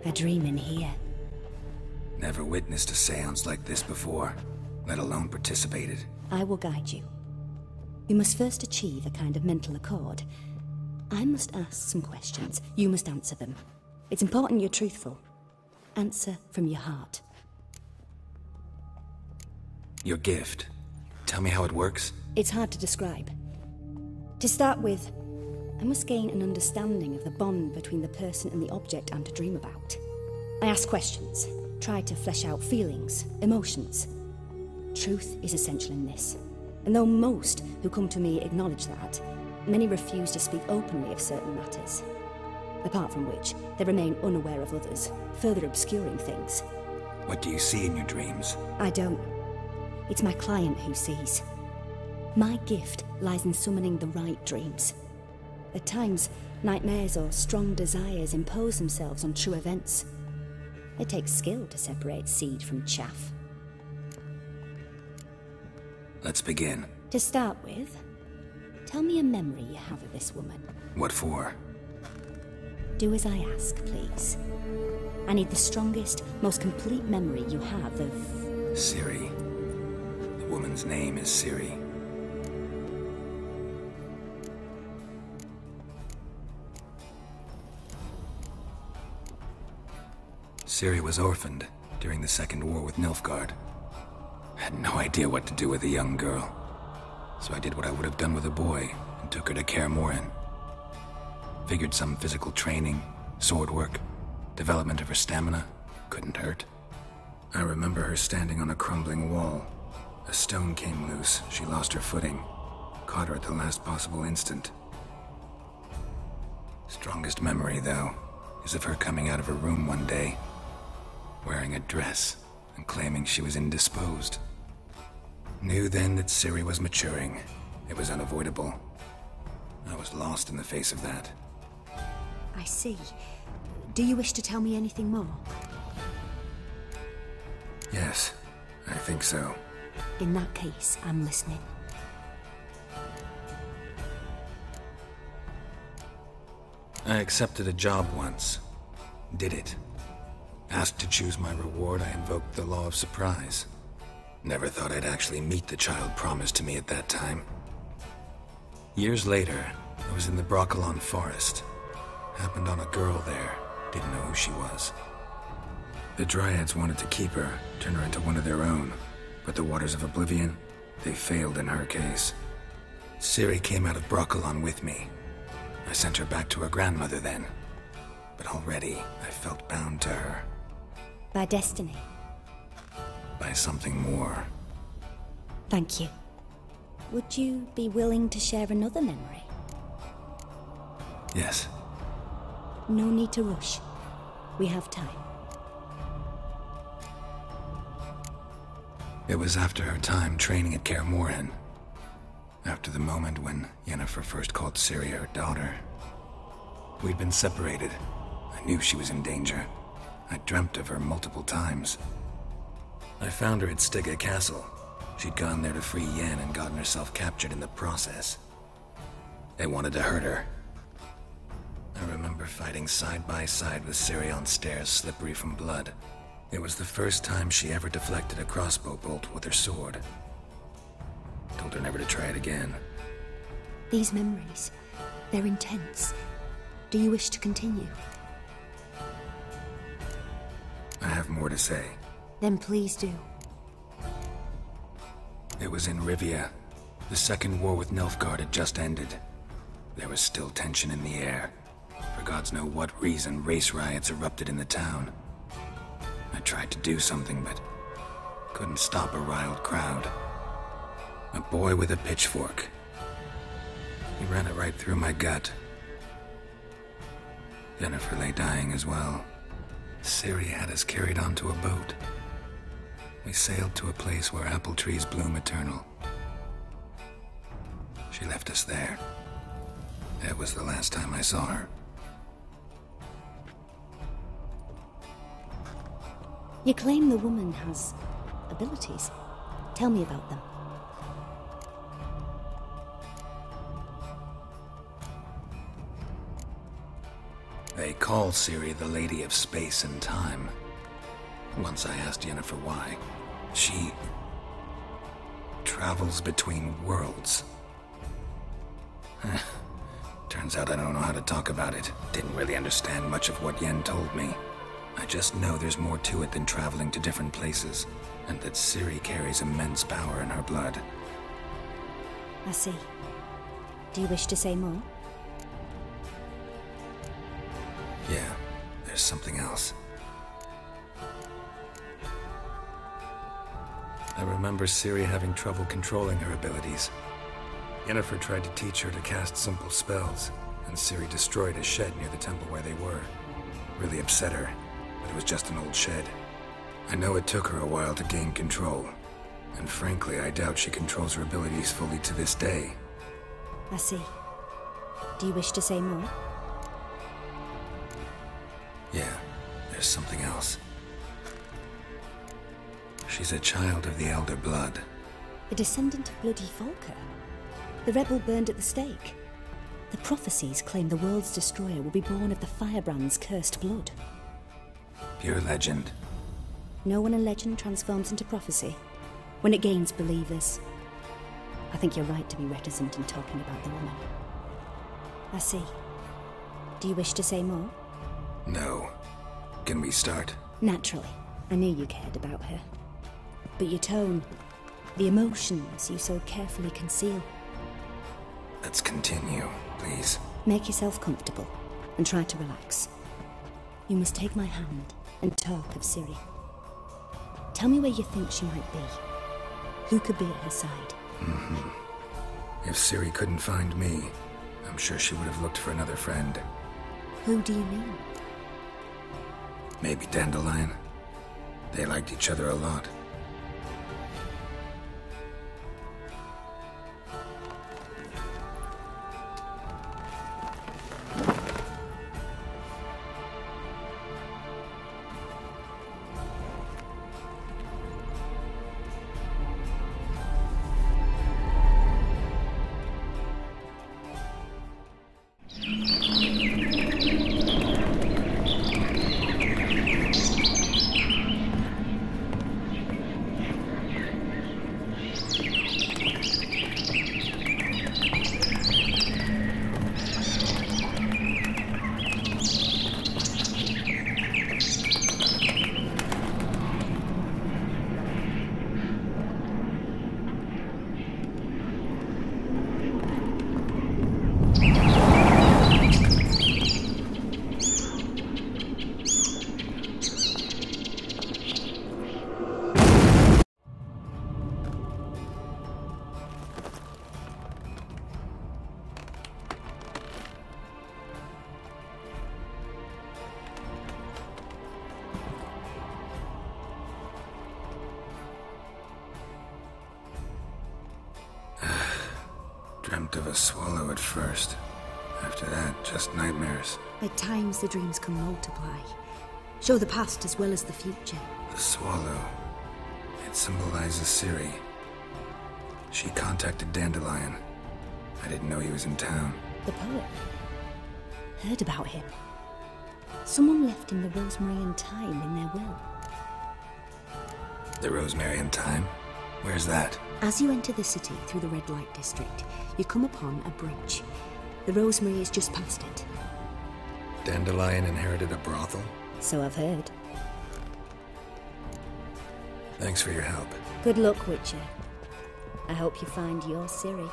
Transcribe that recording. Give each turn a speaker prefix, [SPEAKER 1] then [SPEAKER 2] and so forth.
[SPEAKER 1] A dream in here.
[SPEAKER 2] Never witnessed a seance like this before, let alone participated.
[SPEAKER 1] I will guide you. You must first achieve a kind of mental accord. I must ask some questions. You must answer them. It's important you're truthful. Answer from your heart.
[SPEAKER 2] Your gift. Tell me how it works.
[SPEAKER 1] It's hard to describe. To start with, I must gain an understanding of the bond between the person and the object I'm to dream about. I ask questions, try to flesh out feelings, emotions. Truth is essential in this. And though most who come to me acknowledge that, many refuse to speak openly of certain matters. Apart from which, they remain unaware of others, further obscuring things.
[SPEAKER 2] What do you see in your dreams?
[SPEAKER 1] I don't. It's my client who sees. My gift lies in summoning the right dreams. At times, nightmares or strong desires impose themselves on true events. It takes skill to separate seed from chaff.
[SPEAKER 2] Let's begin.
[SPEAKER 1] To start with, tell me a memory you have of this woman.
[SPEAKER 2] What for?
[SPEAKER 1] Do as I ask, please. I need the strongest, most complete memory you have of...
[SPEAKER 2] Ciri. The woman's name is Ciri. Ciri was orphaned during the Second War with Nilfgaard. I had no idea what to do with a young girl, so I did what I would have done with a boy and took her to Kaer Morhen. Figured some physical training, sword work, development of her stamina couldn't hurt. I remember her standing on a crumbling wall. A stone came loose, she lost her footing, caught her at the last possible instant. Strongest memory, though, is of her coming out of her room one day, wearing a dress and claiming she was indisposed. Knew then that Ciri was maturing. It was unavoidable. I was lost in the face of that.
[SPEAKER 1] I see. Do you wish to tell me anything more?
[SPEAKER 2] Yes, I think so.
[SPEAKER 1] In that case, I'm listening.
[SPEAKER 2] I accepted a job once. Did it. Asked to choose my reward, I invoked the law of surprise. Never thought I'd actually meet the child promised to me at that time. Years later, I was in the Brokilon forest. Happened on a girl there. Didn't know who she was. The Dryads wanted to keep her, turn her into one of their own. But the Waters of Oblivion, they failed in her case. Ciri came out of Brokilon with me. I sent her back to her grandmother then. But already, I felt bound to her.
[SPEAKER 1] By destiny.
[SPEAKER 2] By something more.
[SPEAKER 1] Thank you. Would you be willing to share another memory?
[SPEAKER 2] Yes.
[SPEAKER 1] No need to rush. We have time.
[SPEAKER 2] It was after her time training at Kaer Morhen. After the moment when Yennefer first called Ciri her daughter. We'd been separated. I knew she was in danger. I dreamt of her multiple times. I found her at Stygga Castle. She'd gone there to free Yen and gotten herself captured in the process. They wanted to hurt her. I remember fighting side by side with Ciri on stairs slippery from blood. It was the first time she ever deflected a crossbow bolt with her sword. Told her never to try it again.
[SPEAKER 1] These memories, they're intense. Do you wish to continue?
[SPEAKER 2] I have more to say.
[SPEAKER 1] Then please do.
[SPEAKER 2] It was in Rivia. The Second War with Nilfgaard had just ended. There was still tension in the air. For gods know what reason, race riots erupted in the town. I tried to do something, but couldn't stop a riled crowd. A boy with a pitchfork. He ran it right through my gut. Yennefer lay dying as well. Ciri had us carried onto a boat. We sailed to a place where apple trees bloom eternal. She left us there. That was the last time I saw her.
[SPEAKER 1] You claim the woman has abilities. Tell me about them.
[SPEAKER 2] They call Ciri the Lady of Space and Time. Once I asked Yennefer why. She travels between worlds. Turns out I don't know how to talk about it. Didn't really understand much of what Yen told me. I just know there's more to it than traveling to different places, and that Ciri carries immense power in her blood.
[SPEAKER 1] I see. Do you wish to say more?
[SPEAKER 2] Yeah, there's something else. I remember Ciri having trouble controlling her abilities. Yennefer tried to teach her to cast simple spells, and Ciri destroyed a shed near the temple where they were. Really upset her, but it was just an old shed. I know it took her a while to gain control, and frankly, I doubt she controls her abilities fully to this day.
[SPEAKER 1] I see. Do you wish to say more?
[SPEAKER 2] Yeah, there's something else. She's a child of the Elder Blood.
[SPEAKER 1] A descendant of bloody Volker. The rebel burned at the stake. The prophecies claim the world's destroyer will be born of the firebrand's cursed blood.
[SPEAKER 2] Pure legend.
[SPEAKER 1] No one in legend transforms into prophecy. When it gains believers. I think you're right to be reticent in talking about the woman. I see. Do you wish to say more?
[SPEAKER 2] No. Can we start?
[SPEAKER 1] Naturally. I knew you cared about her. But your tone, the emotions you so carefully conceal.
[SPEAKER 2] Let's continue, please.
[SPEAKER 1] Make yourself comfortable and try to relax. You must take my hand and talk of Ciri. Tell me where you think she might be. Who could be at her side?
[SPEAKER 2] If Ciri couldn't find me, I'm sure she would have looked for another friend.
[SPEAKER 1] Who do you mean?
[SPEAKER 2] Maybe Dandelion. They liked each other a lot. Dreamt of a swallow at first. After that, just nightmares.
[SPEAKER 1] At times the dreams can multiply. Show the past as well as the future.
[SPEAKER 2] The swallow. It symbolizes Ciri. She contacted Dandelion. I didn't know he was in town.
[SPEAKER 1] The poet. Heard about him. Someone left him the rosemary and thyme in their will.
[SPEAKER 2] The rosemary and thyme? Where's that?
[SPEAKER 1] As you enter the city through the red light district, you come upon a bridge. The rosemary is just past it.
[SPEAKER 2] Dandelion inherited a brothel?
[SPEAKER 1] So I've heard.
[SPEAKER 2] Thanks for your help.
[SPEAKER 1] Good luck, Witcher. I hope you find your Ciri.